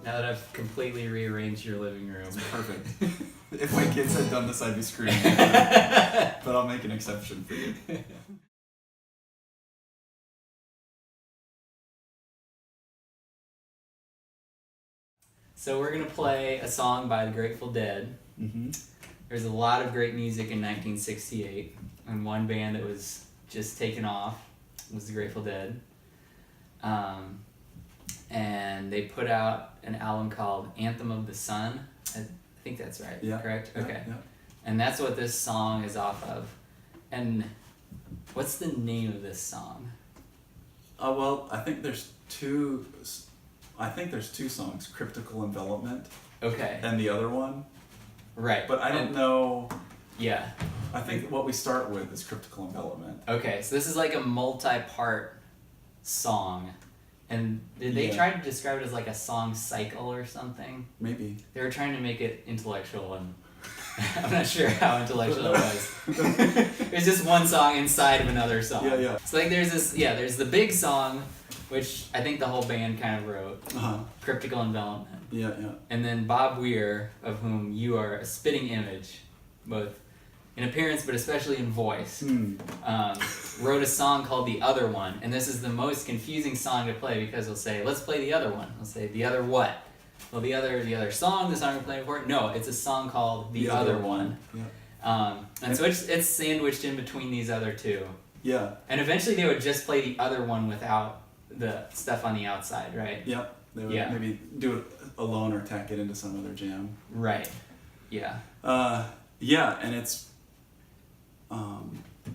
Now that I've completely rearranged your living room. Perfect. If my kids had done this, I'd be screaming. But I'll make an exception for you. So we're going to play a song by the Grateful Dead. Mm-hmm. There's a lot of great music in 1968, and one band that was just taken off was the Grateful Dead. And they put out an album called Anthem of the Sun. I think that's right, Yeah. correct? Yeah, okay. yeah. And that's what this song is off of. And what's the name of this song? Well, I think there's two songs, Cryptical Envelopment Okay. and the other one. Right. But I don't know. Yeah. I think what we start with is Cryptical Envelopment. Okay, so this is like a multi-part song. And did they try to describe it as like a song cycle or something? Maybe. They were trying to make it intellectual, and I'm not sure how intellectual it was. It was just one song inside of another song. Yeah, yeah. So like there's the big song, which I think the whole band kind of wrote, Cryptical Envelopment. Yeah, yeah. And then Bob Weir, of whom you are a spitting image, both in appearance but especially in voice, wrote a song called The Other One. And this is the most confusing song to play because we'll say, let's play the other one. We'll say, the other what? Well, the other song, the song we're playing before? No, it's a song called The Other One. Yeah. And so it's sandwiched in between these other two. Yeah. And eventually they would just play the other one without the stuff on the outside, right? Yep. They would maybe do it alone or tack it into some other jam. Right. Yeah. Yeah, and it's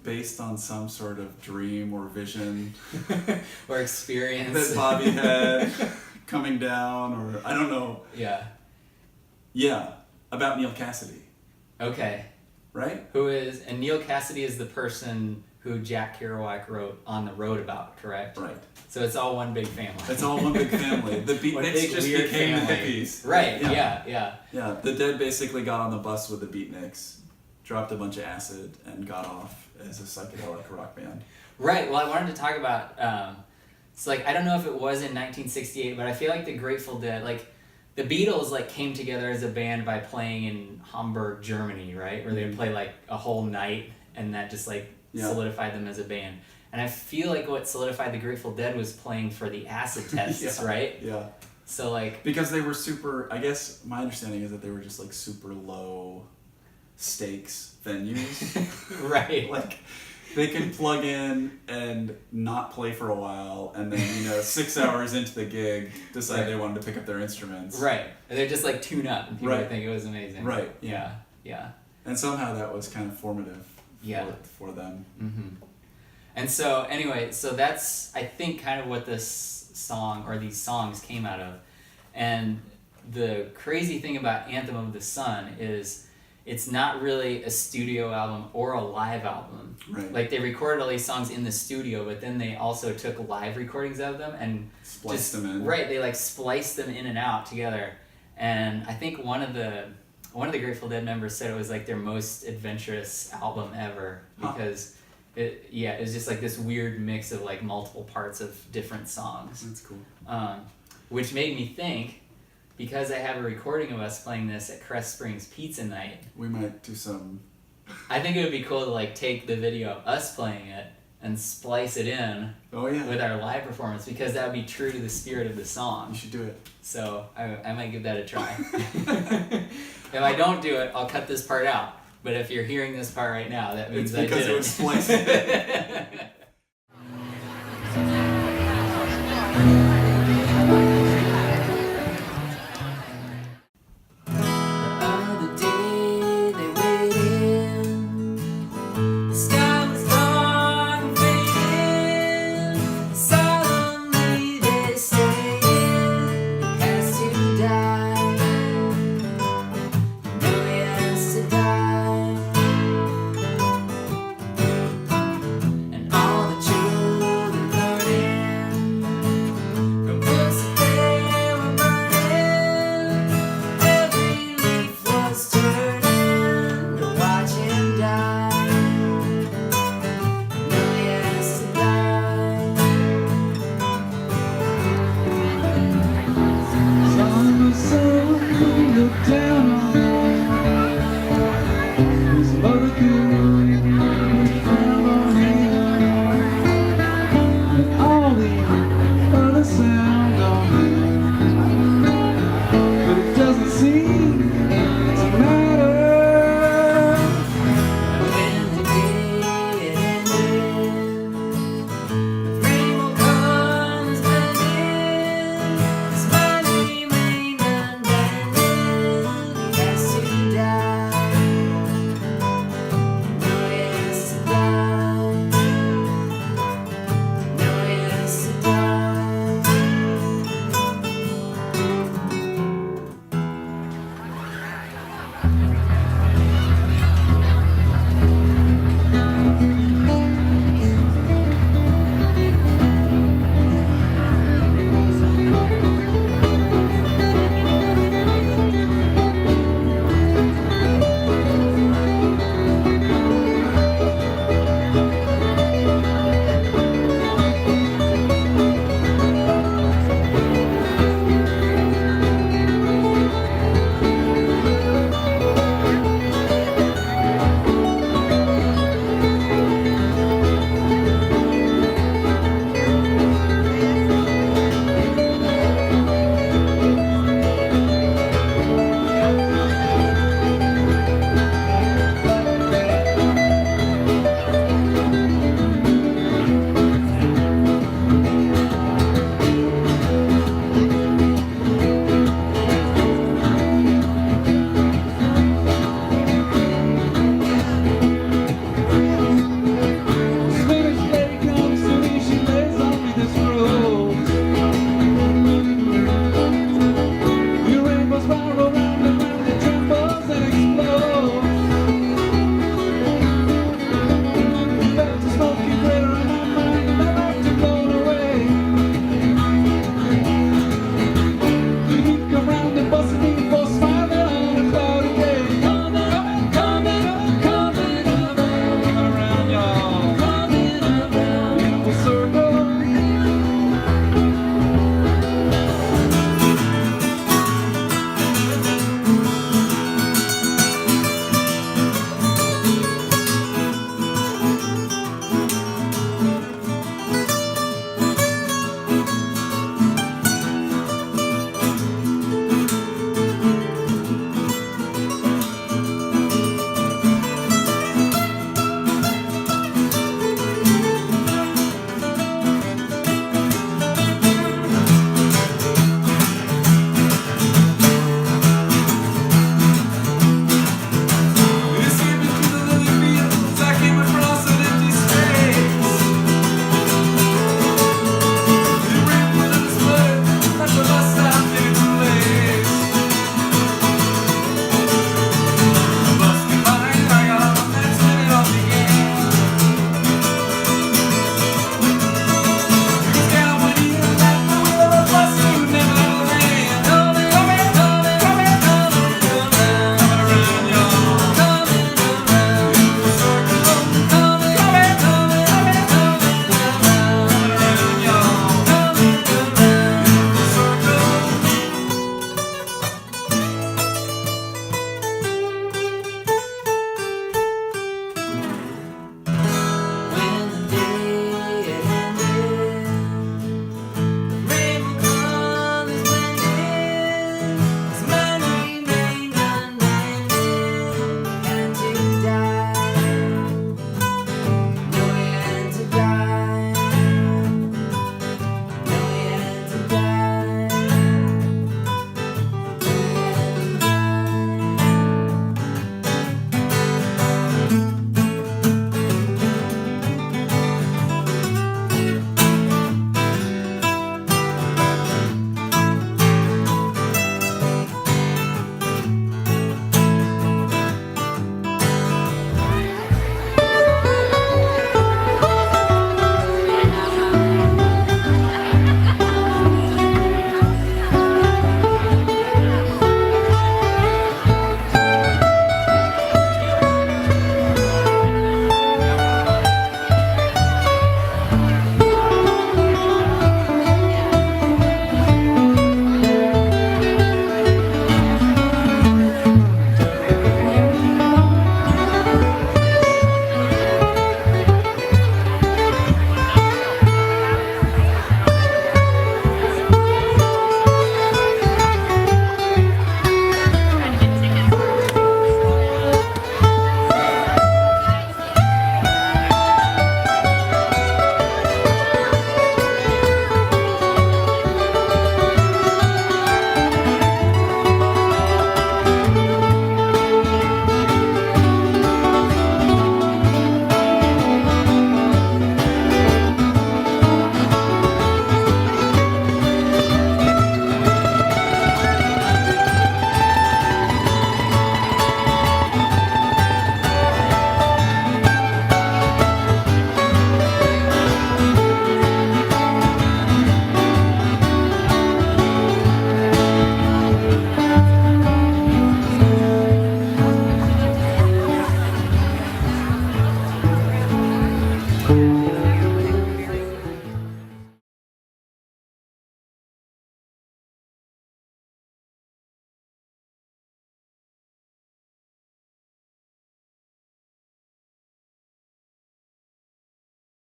based on some sort of dream or vision or experience that Bobby had coming down, or I don't know. Yeah. Yeah, about Neil Cassidy. Okay. Right? And Neil Cassidy is the person who Jack Kerouac wrote On the Road about, correct? Right. So it's all one big family. It's all one big family. The beatniks just became the hippies. Right, yeah. Yeah, the Dead basically got on the bus with the beatniks, dropped a bunch of acid, and got off as a psychedelic rock band. Right, well I wanted to talk about, it's like, I don't know if it was in 1968, but I feel like the Grateful Dead, like, the Beatles like came together as a band by playing in Hamburg, Germany, right? Where they would play like a whole night, and that just like solidified them as a band. And I feel like what solidified the Grateful Dead was playing for the acid tests, right? Yeah. So like... Because they were super... I guess my understanding is that they were just like super low stakes venues. Right. Like they could plug in and not play for a while, and then 6 hours into the gig decide they wanted to pick up their instruments. Right. And they're just like tune up, and people would think it was amazing. Right. Yeah. And somehow that was kind of formative for them. Mm-hmm. And so, anyway, so that's, I think, kind of what this song, or these songs came out of. And the crazy thing about Anthem of the Sun is it's not really a studio album or a live album. Right. Like, they recorded all these songs in the studio, but then they also took live recordings of them and spliced them in. Right, they like spliced them in and out together. And I think one of the Grateful Dead members said it was like their most adventurous album ever, because it was just like this weird mix of like multiple parts of different songs. That's cool. Which made me think, because I have a recording of us playing this at Crest Springs Pizza Night, we might do some... I think it would be cool to like take the video of us playing it and splice it in with our live performance, because that would be true to the spirit of the song. You should do it. So I might give that a try. If I don't do it, I'll cut this part out. But if you're hearing this part right now, that means I did it. It's because it was spliced.